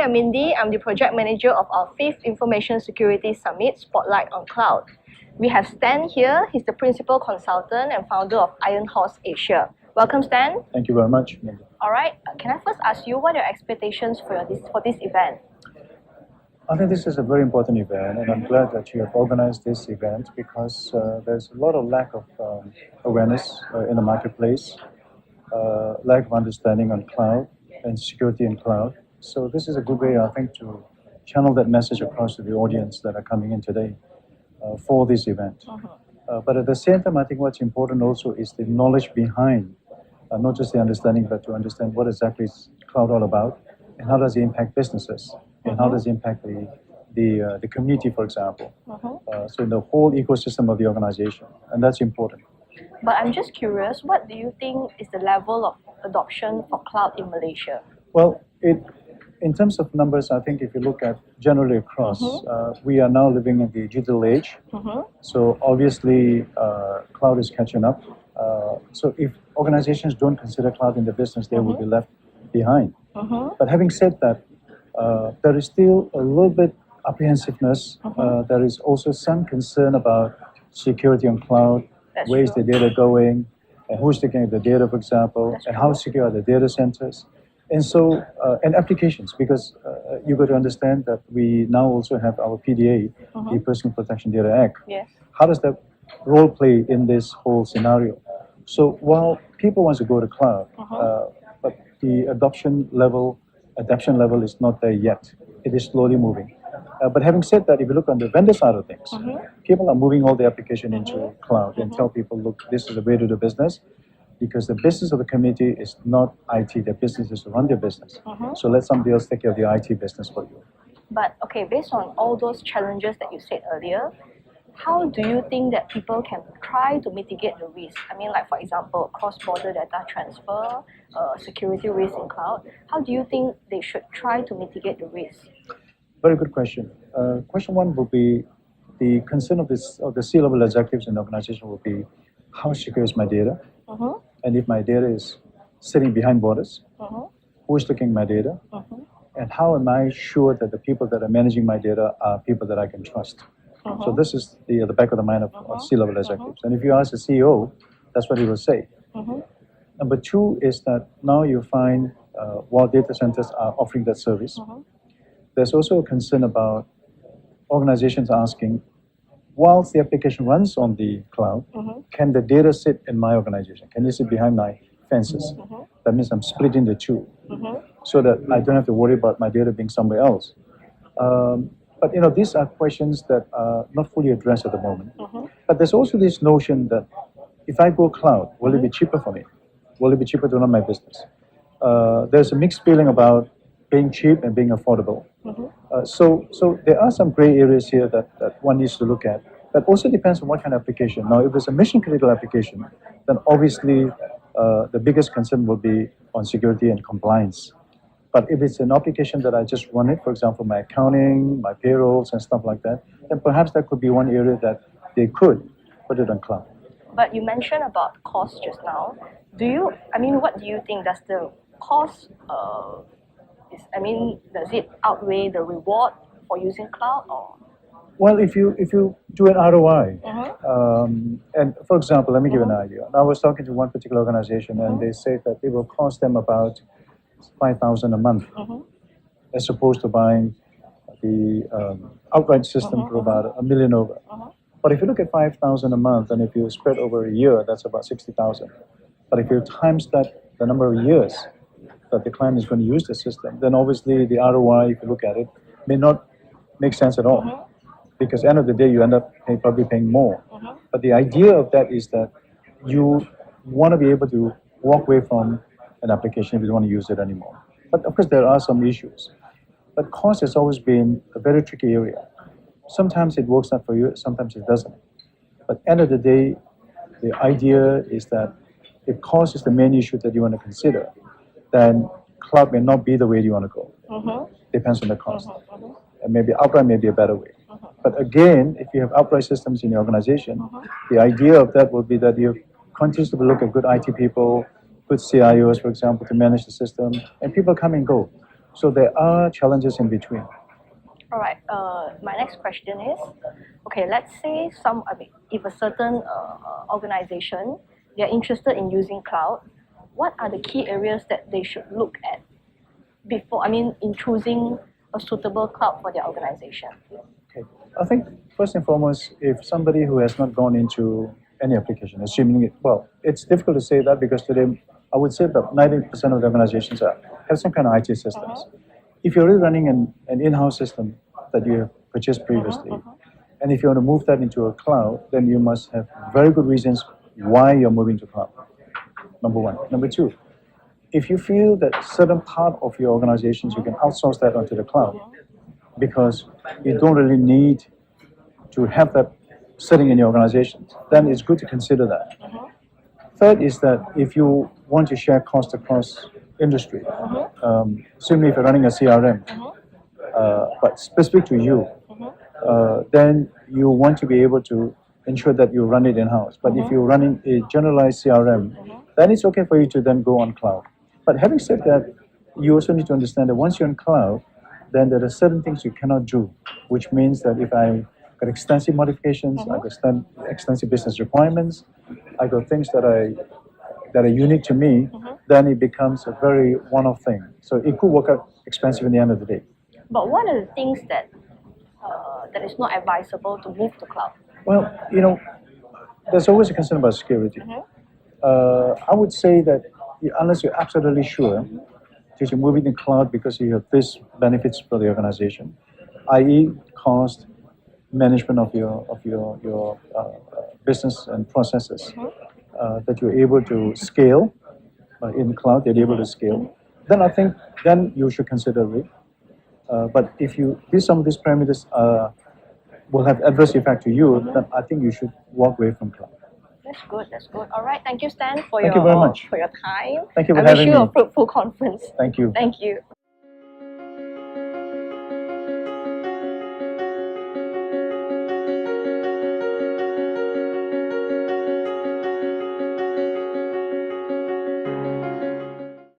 Hi, I'm Mindy. I'm the project manager of our 5th Information Security Summit, Spotlight on Cloud. We have Stan here. He's the principal consultant and founder of Ironhorse Asia. Welcome, Stan. Thank you very much, Mindy. All right. Can I first ask you what are your expectations for this event? I think this is a very important event, and I'm glad that you have organized this event because there's a lot of lack of awareness in the marketplace, lack of understanding on cloud and security in cloud. So this is a good way, I think, to channel that message across to the audience that are coming in today for this event. But at the same time, I think what's important also is the knowledge behind, not just the understanding, but to understand what exactly is cloud all about, and how does it impact businesses, and how does it impact the community, for example. So in the whole ecosystem of the organization, and that's important. But I'm just curious, what do you think is the level of adoption for cloud in Malaysia? Well, in terms of numbers, I think if you look at generally across, we are now living in the digital age. So obviously, cloud is catching up. So if organizations don't consider cloud in the business, they will be left behind. But having said that, there is still a little bit apprehensiveness. There is also some concern about security on cloud. Where is the data going, and who's taking the data, for example, and how secure are the data centers, and so and applications, because you got to understand that we now also have our PDA, the Personal Protection Data Act. Yes. How does that role play in this whole scenario? So while people want to go to cloud, but the adoption level is not there yet. It is slowly moving. But having said that, if you look on the vendor side of things, people are moving all the application into cloud and tell people, look, this is the way to do business, because the business of the community is not IT. Their business is to run their business. So let somebody else take care of the IT business for you. But okay, based on all those challenges that you said earlier, how do you think that people can try to mitigate the risk? I mean, like for example, cross-border data transfer, security risk in cloud. How do you think they should try to mitigate the risk? Very good question. Question one will be the concern of the C-level executives in the organization will be, how secure is my data? And if my data is sitting behind borders, who is looking at my data? And how am I sure that the people that are managing my data are people that I can trust? So this is the back of the mind of C-level executives. And if you ask the CEO, that's what he will say. Number two is that now you find while data centers are offering that service, there's also a concern about organizations asking, whilst the application runs on the cloud, can the data sit in my organization? Can it sit behind my fences? That means I'm splitting the two, so that I don't have to worry about my data being somewhere else. But these are questions that are not fully addressed at the moment. But there's also this notion that if I go cloud, will it be cheaper for me? Will it be cheaper to run my business? There's a mixed feeling about being cheap and being affordable. So there are some gray areas here that one needs to look at. That also depends on what kind of application. Now, if it's a mission-critical application, then obviously the biggest concern will be on security and compliance. But if it's an application that I just run it, for example, my accounting, my payrolls and stuff like that, then perhaps that could be one area that they could put it on cloud. But you mentioned about cost just now. What do you think? Does the cost, does it outweigh the reward for using cloud? Or? Well, if you do an ROI, and for example, let me give you an idea. I was talking to one particular organization, and they said that it will cost them about 5,000 a month, as opposed to buying the outright system for about $1 million over. But if you look at 5,000 a month, and if you spread over a year, that's about 60,000. But if you times that the number of years that the client is going to use the system, then obviously the ROI, if you look at it, may not make sense at all. Because at the end of the day, you end up probably paying more. But the idea of that is that you want to be able to walk away from an application if you don't want to use it anymore. But of course, there are some issues. But cost has always been a very tricky area. Sometimes it works out for you, sometimes it doesn't. But at the end of the day, the idea is that if cost is the main issue that you want to consider, then cloud may not be the way you want to go. Depends on the cost. And maybe outright may be a better way. But again, if you have outright systems in your organization, the idea of that will be that you continue to look at good IT people, good CIOs, for example, to manage the system, and people come and go. So there are challenges in between. All right. My next question is, okay, let's say if a certain organization they're interested in using cloud, what are the key areas that they should look at before? I mean, in choosing a suitable cloud for their organization. Okay. I think first and foremost, if somebody who has not gone into any application, assuming it, well, it's difficult to say that because today I would say that 90% of the organizations have some kind of IT systems. If you're already running an in-house system that you have purchased previously, and if you want to move that into a cloud, then you must have very good reasons why you're moving to cloud. Number one. Number two, if you feel that certain part of your organizations, you can outsource that onto the cloud because you don't really need to have that sitting in your organizations, then it's good to consider that. Third is that if you want to share cost across industry, certainly if you're running a CRM, but specific to you, then you want to be able to ensure that you run it in-house. But if you're running a generalized CRM, then it's okay for you to then go on cloud. But having said that, you also need to understand that once you're in cloud, then there are certain things you cannot do, which means that if I got extensive modifications, I got extensive business requirements, I got things that are unique to me, then it becomes a very one-off thing. So it could work out expensive in the end of the day. But what are the things that that is not advisable to move to cloud? Well, there's always a concern about security. I would say that unless you're absolutely sure that you're moving to cloud because you have this benefits for the organization, i.e., cost, management of your business and processes, that you're able to scale in cloud, you're able to scale, then I think then you should consider it. But if some of these parameters will have adverse effect to you, then I think you should walk away from cloud. That's good. That's good. All right. Thank you, Stan, for Thank you very much. for your time. Thank you for I having wish you me. a fruitful conference. Thank you. Thank you.